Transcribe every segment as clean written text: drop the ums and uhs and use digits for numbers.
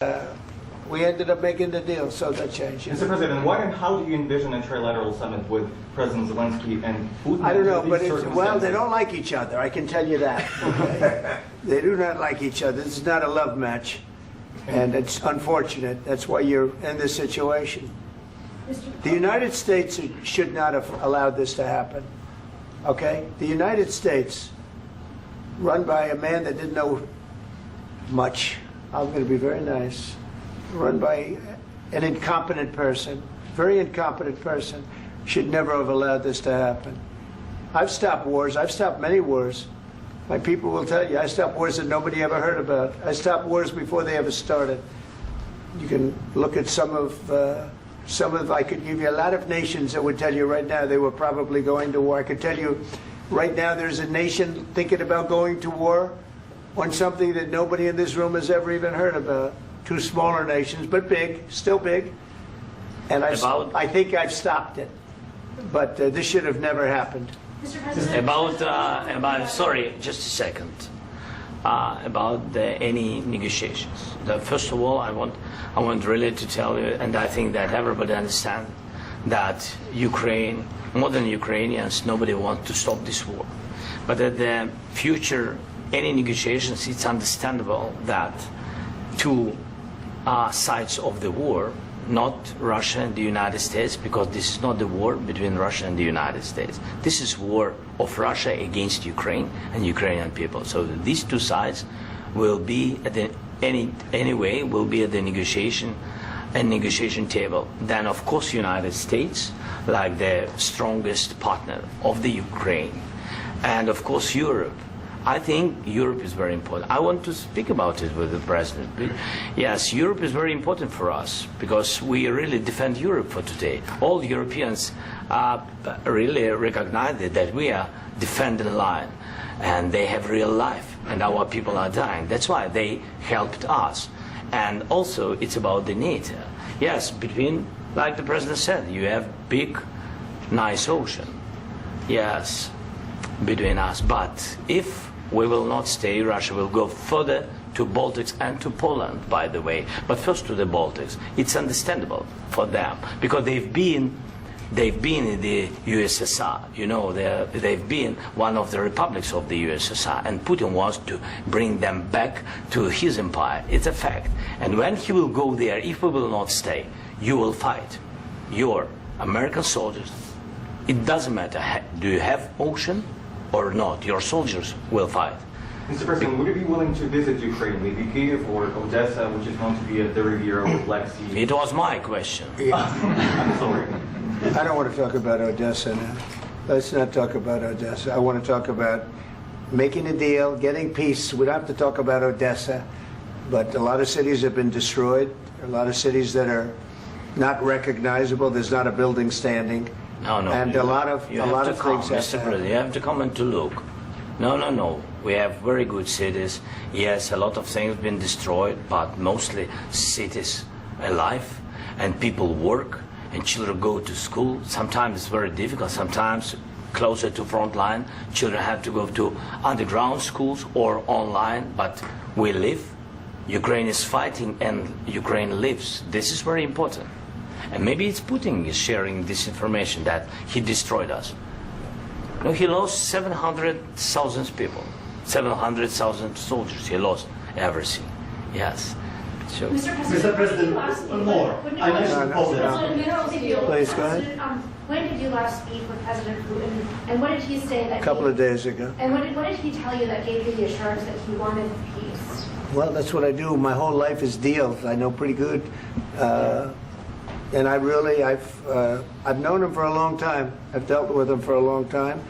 We ended up making the deal, so that changed. Mr. President, what and how do you envision a trilateral summit with President Zelensky and Putin? I don't know, but well, they don't like each other, I can tell you that. Okay? They do not like each other. This is not a love match, and it's unfortunate. That's why you're in this situation. The United States should not have allowed this to happen, okay? The United States, run by a man that didn't know much, I'm going to be very nice, run by an incompetent person, very incompetent person, should never have allowed this to happen. I've stopped wars. I've stopped many wars. My people will tell you, I stopped wars that nobody ever heard about. I stopped wars before they ever started. You can look at some of, I could give you a lot of nations that would tell you right now they were probably going to war. I could tell you right now there's a nation thinking about going to war on something that nobody in this room has ever even heard about. Two smaller nations, but big, still big. And I think I've stopped it. But this should have never happened. Mr. President, sorry, just a second. About any negotiations. First of all, I want really to tell you, and I think that everybody understands that Ukraine, modern Ukrainians, nobody wants to stop this war. But at the future, any negotiations, it's understandable that two sides of the war, not Russia and the United States, because this is not the war between Russia and the United States. This is war of Russia against Ukraine and Ukrainian people. So these two sides will be at the anyway will be at the negotiation table. Then of course United States, like the strongest partner of the Ukraine, and of course Europe. I think Europe is very important. I want to speak about it with the President. Yes, Europe is very important for us because we really defend Europe for today. All Europeans really recognize that we are defending the line and they have real life and our people are dying. That's why they helped us. And also it's about the NATO. Yes, between, like the President said, you have big, nice ocean. Yes, between us. But if we will not stay, Russia will go further to Baltics and to Poland, by the way. But first to the Baltics. It's understandable for them because they've been in the USSR. You know, they've been one of the republics of the USSR, and Putin wants to bring them back to his empire. It's a fact. And when he will go there, if we will not stay, you will fight. Your American soldiers. It doesn't matter. Do you have ocean or not? Your soldiers will fight. Mr. President, would you be willing to visit Ukraine, maybe Kyiv or Odessa, which is known to be at the Riviera or Black Sea? It was my question. I'm sorry. I don't want to talk about Odessa now. Let's not talk about Odessa. I want to talk about making a deal, getting peace. We don't have to talk about Odessa, but a lot of cities have been destroyed. A lot of cities that are not recognizable. There's not a building standing. No. And a lot of things Mr. President, you have to come and to look. No. We have very good cities. Yes, a lot of things have been destroyed, but mostly cities alive, and people work, and children go to school. Sometimes it's very difficult. Sometimes closer to front line, children have to go to underground schools or online, but we live. Ukraine is fighting, and Ukraine lives. This is very important. And maybe it's Putin is sharing this information that he destroyed us. No, he lost 700,000 people, 700,000 soldiers. He lost everything. Yes. So. Mr. President, one more. I mentioned Poland. Please go ahead. When did you last speak with President Putin, and what did he say that? A couple of days ago. And what did he tell you that gave you the assurance that he wanted peace? Well, that's what I do. My whole life is deals. I know pretty good. And I've known him for a long time. I've dealt with him for a long time.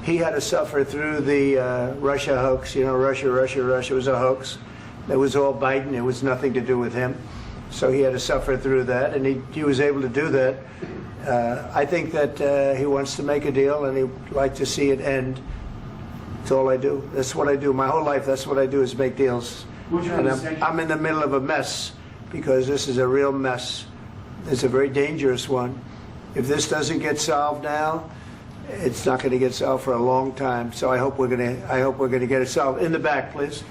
He had to suffer through the Russia hoax. You know, Russia was a hoax. It was all Biden. It was nothing to do with him. So he had to suffer through that, and he was able to do that. I think that he wants to make a deal, and he'd like to see it end. That's all I do. That's what I do. My whole life, that's what I do is make deals. And I'm in the middle of a mess because this is a real mess. It's a very dangerous one. If this doesn't get solved now, it's not going to get solved for a long time. So I hope we're going to get it solved. In the back, please.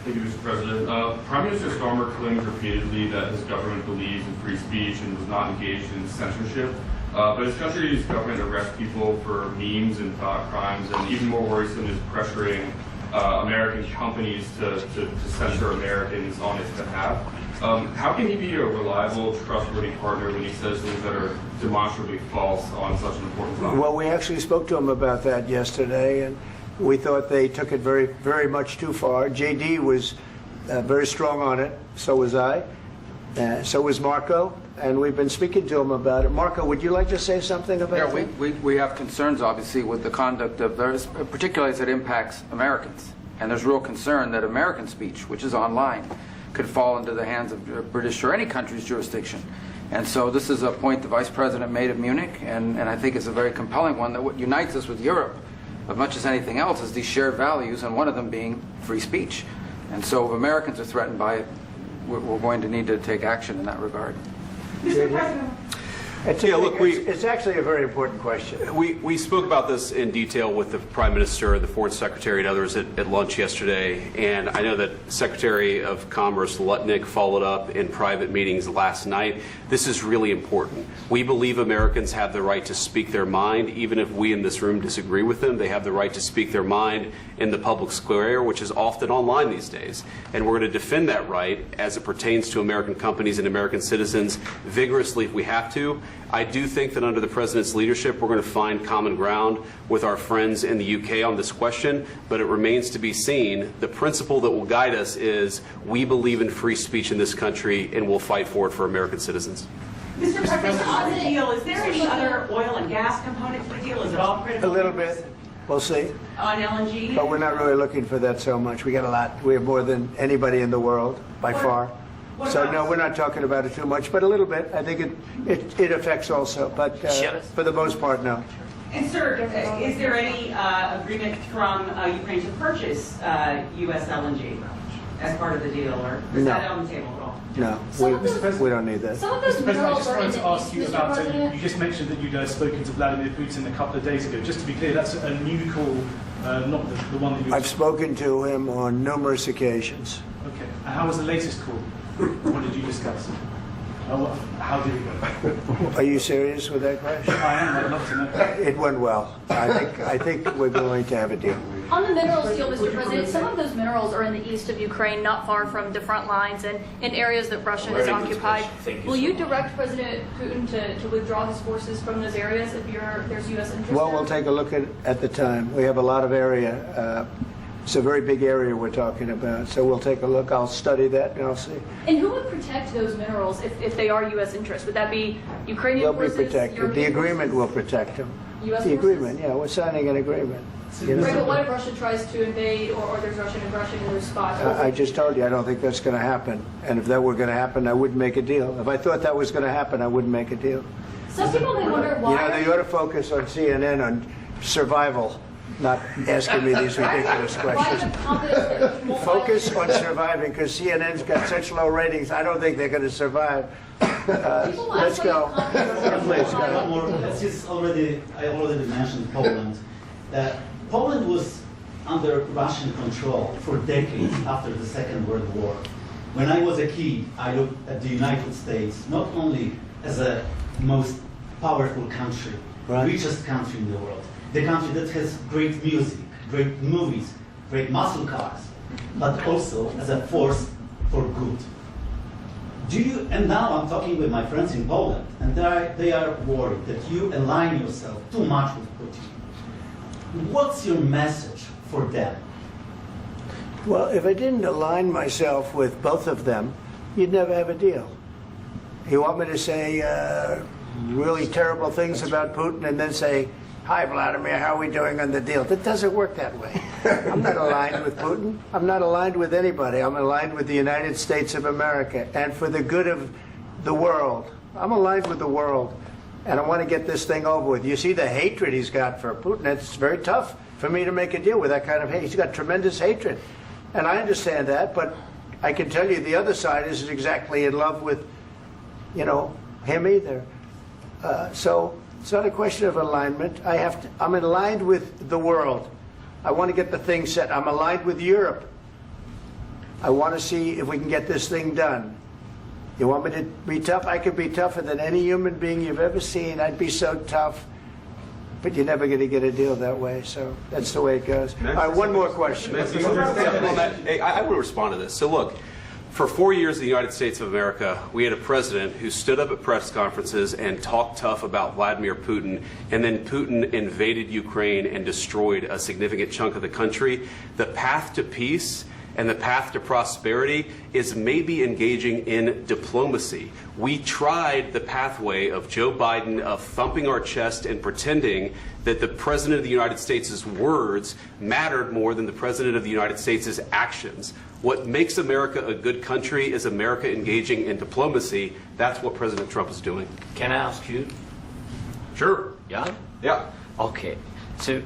Thank you, Mr. President. Prime Minister Starmer claims repeatedly that his government believes in free speech and was not engaged in censorship. But his country's government arrests people for memes and thought crimes, and even more worrisome is pressuring American companies to censor Americans on its behalf. How can he be a reliable, trustworthy partner when he says things that are demonstrably false on such an important topic? Well, we actually spoke to him about that yesterday, and we thought they took it very, very much too far. JD was very strong on it. So was I. So was Marco. And we've been speaking to him about it. Marco, would you like to say something about that? Yeah, we have concerns, obviously, with the conduct of those, particularly as it impacts Americans. And there's real concern that American speech, which is online, could fall into the hands of British or any country's jurisdiction. And so this is a point the Vice President made at Munich, and I think it's a very compelling one, that what unites us with Europe, as much as anything else, is these shared values, and one of them being free speech. And so if Americans are threatened by it, we're going to need to take action in that regard. Mr. President. It's actually a very important question. We spoke about this in detail with the Prime Minister, the Foreign Secretary, and others at lunch yesterday. And I know that Secretary of Commerce Lutnick followed up in private meetings last night. This is really important. We believe Americans have the right to speak their mind, even if we in this room disagree with them. They have the right to speak their mind in the public square, which is often online these days. And we're going to defend that right as it pertains to American companies and American citizens vigorously if we have to. I do think that under the President's leadership, we're going to find common ground with our friends in the UK on this question, but it remains to be seen. The principle that will guide us is we believe in free speech in this country, and we'll fight for it for American citizens. Mr. President, on the deal, is there any other oil and gas component to the deal? Is it all critical? A little bit. We'll see. On LNG? But we're not really looking for that so much. We got a lot. We have more than anybody in the world, by far. So no, we're not talking about it too much, but a little bit. I think it affects also, but for the most part, no. And sir, is there any agreement from Ukraine to purchase U.S. LNG as part of the deal, or is that on the table at all? No, we don't need that. Mr. President, I just wanted to ask you about it. You just mentioned that you'd spoken to Vladimir Putin a couple of days ago. Just to be clear, that's a new call, not the one that you... I've spoken to him on numerous occasions. Okay. And how was the latest call? What did you discuss? How did it go? Are you serious with that question? I am. I'd love to know. It went well. I think we're going to have a deal. On the minerals deal, Mr. President, some of those minerals are in the east of Ukraine, not far from the front lines and in areas that Russia has occupied. Will you direct President Putin to withdraw his forces from those areas if there's U.S. interest? Well, we'll take a look at the time. We have a lot of area. It's a very big area we're talking about, so we'll take a look. I'll study that and I'll see. And who would protect those minerals if they are U.S. interests? Would that be Ukrainian forces? They'll be protected. European The agreement forces? will protect them. U.S. The forces? agreement, yeah, we're signing an agreement. You know? Right, but what if Russia tries to invade or there's Russian aggression in those spots? I just told you I don't think that's going to happen. And if that were going to happen, I wouldn't make a deal. If I thought that was going to happen, I wouldn't make a deal. Some people may wonder why. You know, they ought to focus on CNN on survival, not asking me these ridiculous questions. Focus on surviving, because CNN's got such low ratings. I don't think they're going to survive. Let's go. Please, go ahead. One more. I already mentioned Poland. Poland was under Russian control for decades after the Second World War. When I was a kid, I looked at the United States not only as a most powerful country, richest country in the world, the country that has great music, great movies, great muscle cars, but also as a force for good. And now I'm talking with my friends in Poland, and they are worried that you align yourself too much with Putin. What's your message for them? Well, if I didn't align myself with both of them, you'd never have a deal. You want me to say really terrible things about Putin and then say, "Hi, Vladimir, how are we doing on the deal?" That doesn't work that way. I'm not aligned with Putin. I'm not aligned with anybody. I'm aligned with the United States of America and for the good of the world. I'm aligned with the world, and I want to get this thing over with. You see the hatred he's got for Putin. It's very tough for me to make a deal with that kind of hate. He's got tremendous hatred, and I understand that, but I can tell you the other side isn't exactly in love with, him either. So it's not a question of alignment. I'm aligned with the world. I want to get the thing set. I'm aligned with Europe. I want to see if we can get this thing done. You want me to be tough? I could be tougher than any human being you've ever seen. I'd be so tough. But you're never going to get a deal that way, so that's the way it goes. All right, one more question. Hey, I will respond to this. So look, for 4 years in the United States of America, we had a president who stood up at press conferences and talked tough about Vladimir Putin, and then Putin invaded Ukraine and destroyed a significant chunk of the country. The path to peace and the path to prosperity is maybe engaging in diplomacy. We tried the pathway of Joe Biden of thumping our chest and pretending that the President of the United States' words mattered more than the President of the United States' actions. What makes America a good country is America engaging in diplomacy. That's what President Trump is doing. Can I ask you? Sure. Yeah? Yeah. Okay. So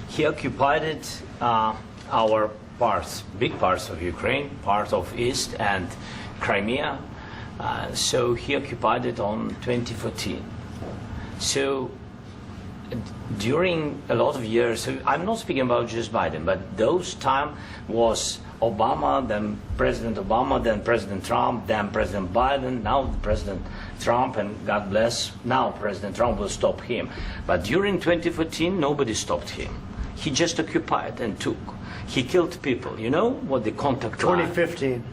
he occupied our parts, big parts of Ukraine, part of East and Crimea. So he occupied it on 2014. So during a lot of years, so I'm not speaking about just Biden, but those time was Obama, then President Obama, then President Trump, then President Biden, now President Trump, and God bless, now President Trump will stop him. But during 2014, nobody stopped him. He just occupied and took. He killed people. You know what the contact line? 2015.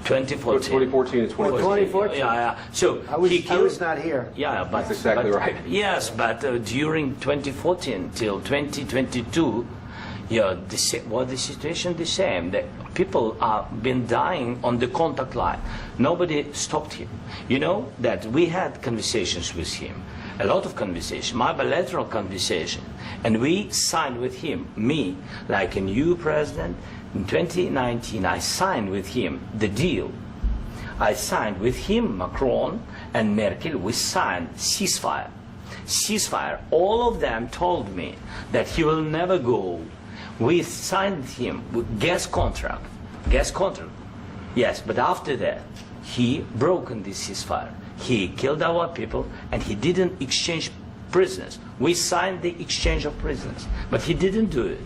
2014. 2014 and 2015. 2014. Yeah. So I was not here. Yeah, but That's exactly right. Yes, but during 2014 till 2022, yeah, the situation the same. The people have been dying on the contact line. Nobody stopped him. You know that we had conversations with him, a lot of conversation, my bilateral conversation, and we signed with him, me, like a new president. In 2019, I signed with him the deal. I signed with him, Macron and Merkel, we signed ceasefire. Ceasefire. All of them told me that he will never go. We signed him with gas contract. Gas contract. Yes, but after that, he broken this ceasefire. He killed our people and he didn't exchange prisoners. We signed the exchange of prisoners, but he didn't do it.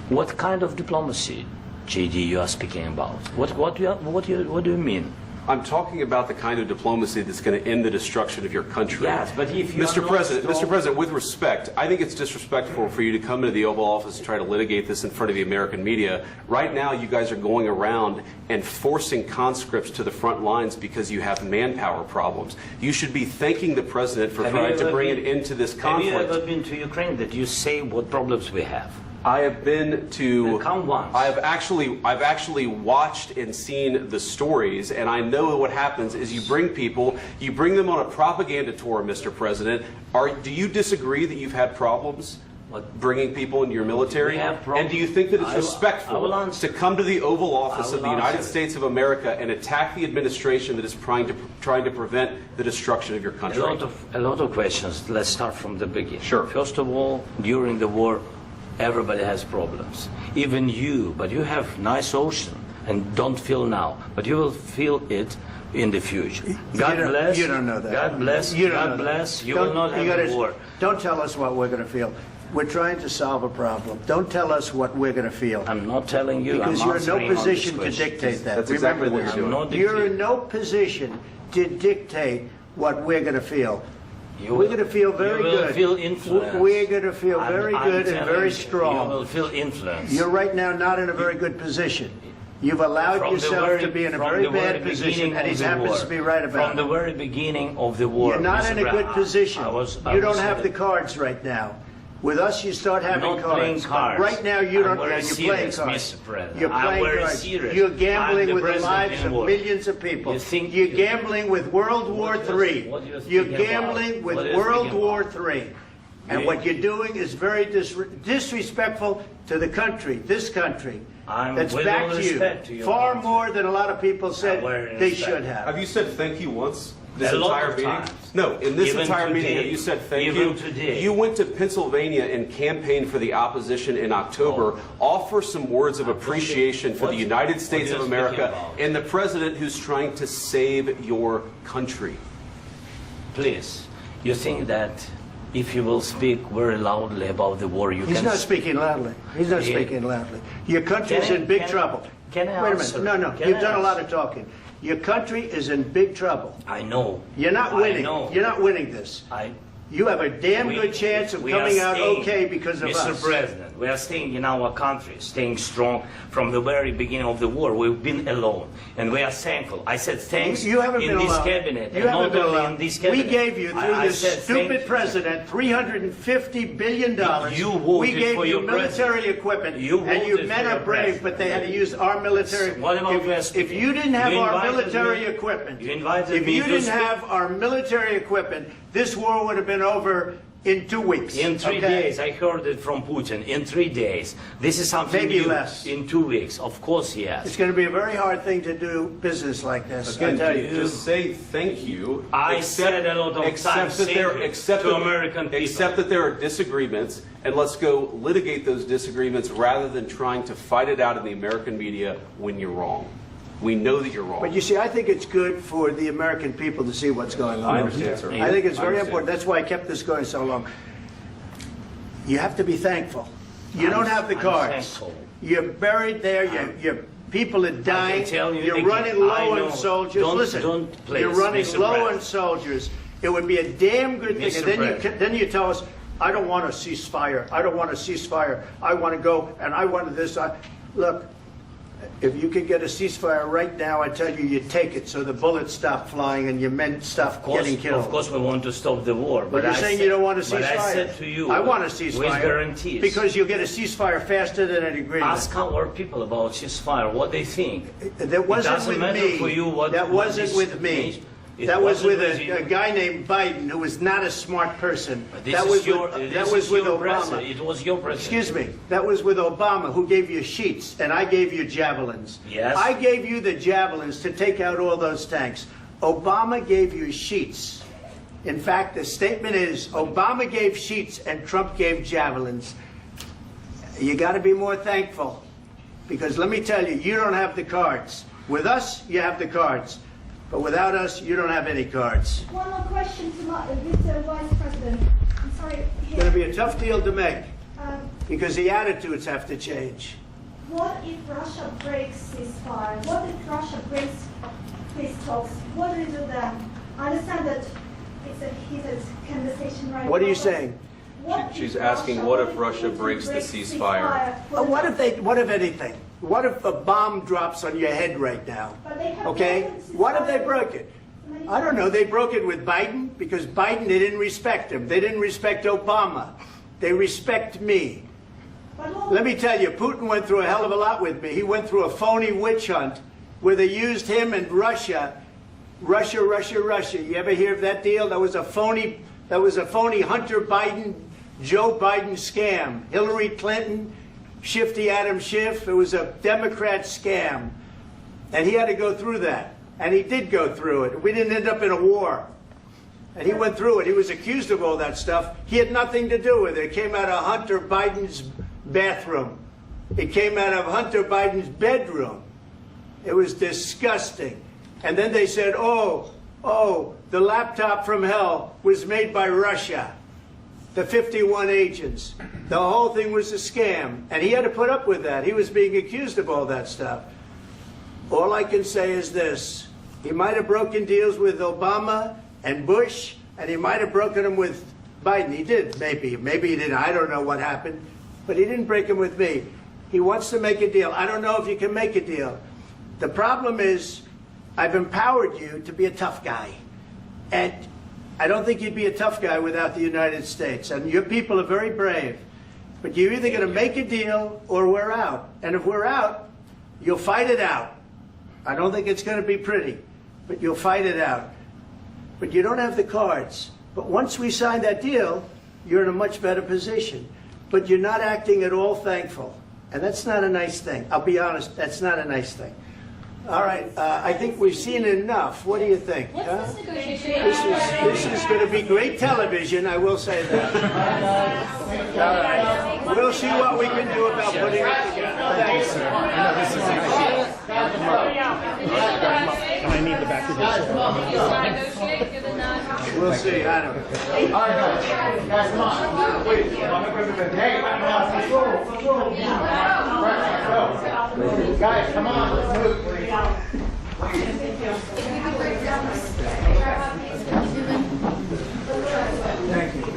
What kind of diplomacy, JD, you are speaking about? What do you mean? I'm talking about the kind of diplomacy that's going to end the destruction of your country. Yes, but if you Mr. President, with respect, I think it's disrespectful for you to come into the Oval Office and try to litigate this in front of the American media. Right now, you guys are going around and forcing conscripts to the front lines because you have manpower problems. You should be thanking the President for trying to bring an end to this conflict. Have you ever been to Ukraine that you say what problems we have? I have been to. Come once. I've actually watched and seen the stories, and I know what happens is you bring them on a propaganda tour, Mr. President. Do you disagree that you've had problems bringing people into your military? And do you think that it's respectful to come to the Oval Office of the United States of America and attack the administration that is trying to prevent the destruction of your country? A lot of questions. Let's start from the beginning. Sure. First of all, during the war, everybody has problems, even you, but you have nice ocean and don't feel now, but you will feel it in the future. God bless. You don't know that. God bless. God bless. You will not have a war. Don't tell us what we're going to feel. We're trying to solve a problem. Don't tell us what we're going to feel. I'm not telling you. Because you're in no position to dictate that. That's exactly what you're doing. You're in no position to dictate what we're going to feel. We're going to feel very good. You will feel influence. We're going to feel very good and very strong. You will feel influence. You're right now not in a very good position. You've allowed yourself to be in a very bad position, and he happens to be right about it. From the very beginning of the war. You're not in a good position. You don't have the cards right now. With us, you start having cards. Right now, you don't. You're playing cards. You're playing cards. You're gambling with the lives of millions of people. You're gambling with World War III. You're gambling with World War III. And what you're doing is very disrespectful to the country, this country. That's back to you. Far more than a lot of people said they should have. Have you said thank you once? This entire meeting? No, in this entire meeting, have you said thank you? You went to Pennsylvania and campaigned for the opposition in October. Offer some words of appreciation for the United States of America and the president who's trying to save your country. Please, you think that if you will speak very loudly about the war, you can... He's not speaking loudly. He's not speaking loudly. Your country's in big trouble. Can I Wait a answer? minute. No. Can You've I done a lot answer? of talking. Your country is in big trouble. I know. You're not I winning. know. You're not winning this. You have a damn good chance of coming out okay because of us. Mr. President, we are staying in our country, staying strong from the very beginning of the war. We've been alone, and we are thankful. I said thanks You haven't in been this alone. cabinet, You and haven't not been only alone. in this cabinet. We gave you, through I this said stupid president, $350 billion. You voted we gave for you your military president. equipment, You and you voted men for are your brave, president. but they had to use our military. What about West? If you didn't have You our invited military me- equipment, You invited if me you to didn't speak. have our military equipment, this war would have been over in 2 weeks. In 3 days, I heard it from Putin. In 3 days, this is something Maybe new. less. In 2 weeks, of course, yes. It's going to be a very hard thing to do business like this. I Again, tell you. just say thank you. I said a lot of times thank you to American people. Accept that there are disagreements, and let's go litigate those disagreements rather than trying to fight it out in the American media when you're wrong. We know that you're wrong. But you see, I think it's good for the American people to see what's going on. I understand, sir. I think it's I very understand. important. That's why I kept this going so long. You have to be thankful. You don't have the I'm cards. thankful. You're buried there. Your people are dying. tell you You're again, running I low know. on soldiers. Don't- Listen, don't please, you're running Mr. low President. on soldiers. It would be a damn good thing. Mr. And President. then you tell us, I don't want a ceasefire. I don't want a ceasefire. I want to go and I want this. Look, if you could get a ceasefire right now, I tell you, you take it so the bullets stop flying and your men stop getting killed. Of course, we want to stop the war. But you're saying you don't want a ceasefire. But I said to you, I want a ceasefire. with guarantees. Because you'll get a ceasefire faster than an agreement. Ask our people about ceasefire, what they think. That wasn't doesn't with matter me. for you what- That what wasn't this with me. means. It That was wasn't with with you. a guy named Biden, who was not a smart person. But this That is was your, with, this that was is with your Obama. president. It was your president. Excuse me. That was with Obama, who gave you sheets, and I gave you javelins. Yes. I gave you the javelins to take out all those tanks. Obama gave you sheets. In fact, the statement is Obama gave sheets and Trump gave javelins. You got to be more thankful, because let me tell you, you don't have the cards. With us, you have the cards. But without us, you don't have any cards. One more question to Mr. Vice President. I'm sorry. It's going to be a tough deal to make, Um, because the attitudes have to change. What if Russia breaks ceasefire? What if Russia breaks peace talks? What do we do then? I understand that it's a heated conversation right now. What are you but saying? what She's if asking, what if if Russia Putin breaks the breaks ceasefire? What if anything? What if a bomb drops on your head right now? But they have Okay? broken ceasefire. What if they broke it? I don't know. They broke it with Biden because Biden, they didn't respect him. They didn't respect Obama. They respect me. But look, Let me tell you, Putin went through a hell of a lot with me. He went through a phony witch hunt where they used him and Russia. Russia. You ever hear of that deal? That was a phony Hunter Biden, Joe Biden scam. Hillary Clinton, Shifty Adam Schiff. It was a Democrat scam. And he had to go through that. And he did go through it. We didn't end up in a war. And he went through it. He was accused of all that stuff. He had nothing to do with it. It came out of Hunter Biden's bathroom. It came out of Hunter Biden's bedroom. It was disgusting. And then they said, oh, the laptop from hell was made by Russia. The 51 agents. The whole thing was a scam. And he had to put up with that. He was being accused of all that stuff. All I can say is this. He might have broken deals with Obama and Bush, and he might have broken them with Biden. He did, maybe. Maybe he didn't. I don't know what happened. But he didn't break them with me. He wants to make a deal. I don't know if you can make a deal. The problem is, I've empowered you to be a tough guy. And I don't think you'd be a tough guy without the United States. And your people are very brave. But you're either going to make a deal or we're out. And if we're out, you'll fight it out. I don't think it's going to be pretty, but you'll fight it out. But you don't have the cards. But once we sign that deal, you're in a much better position. But you're not acting at all thankful. And that's not a nice thing. I'll be honest, that's not a nice thing. All right, I think we've seen enough. What do you think? What's this negotiation? This is going to be great television, I will say that. All right. We'll see what we can do about putting it together. Thanks. I need the back to this. Do you want to negotiate given that? We'll see. I don't know. All right, guys, come on. Wait, hey, guys, come on, let's move, please. Thank you.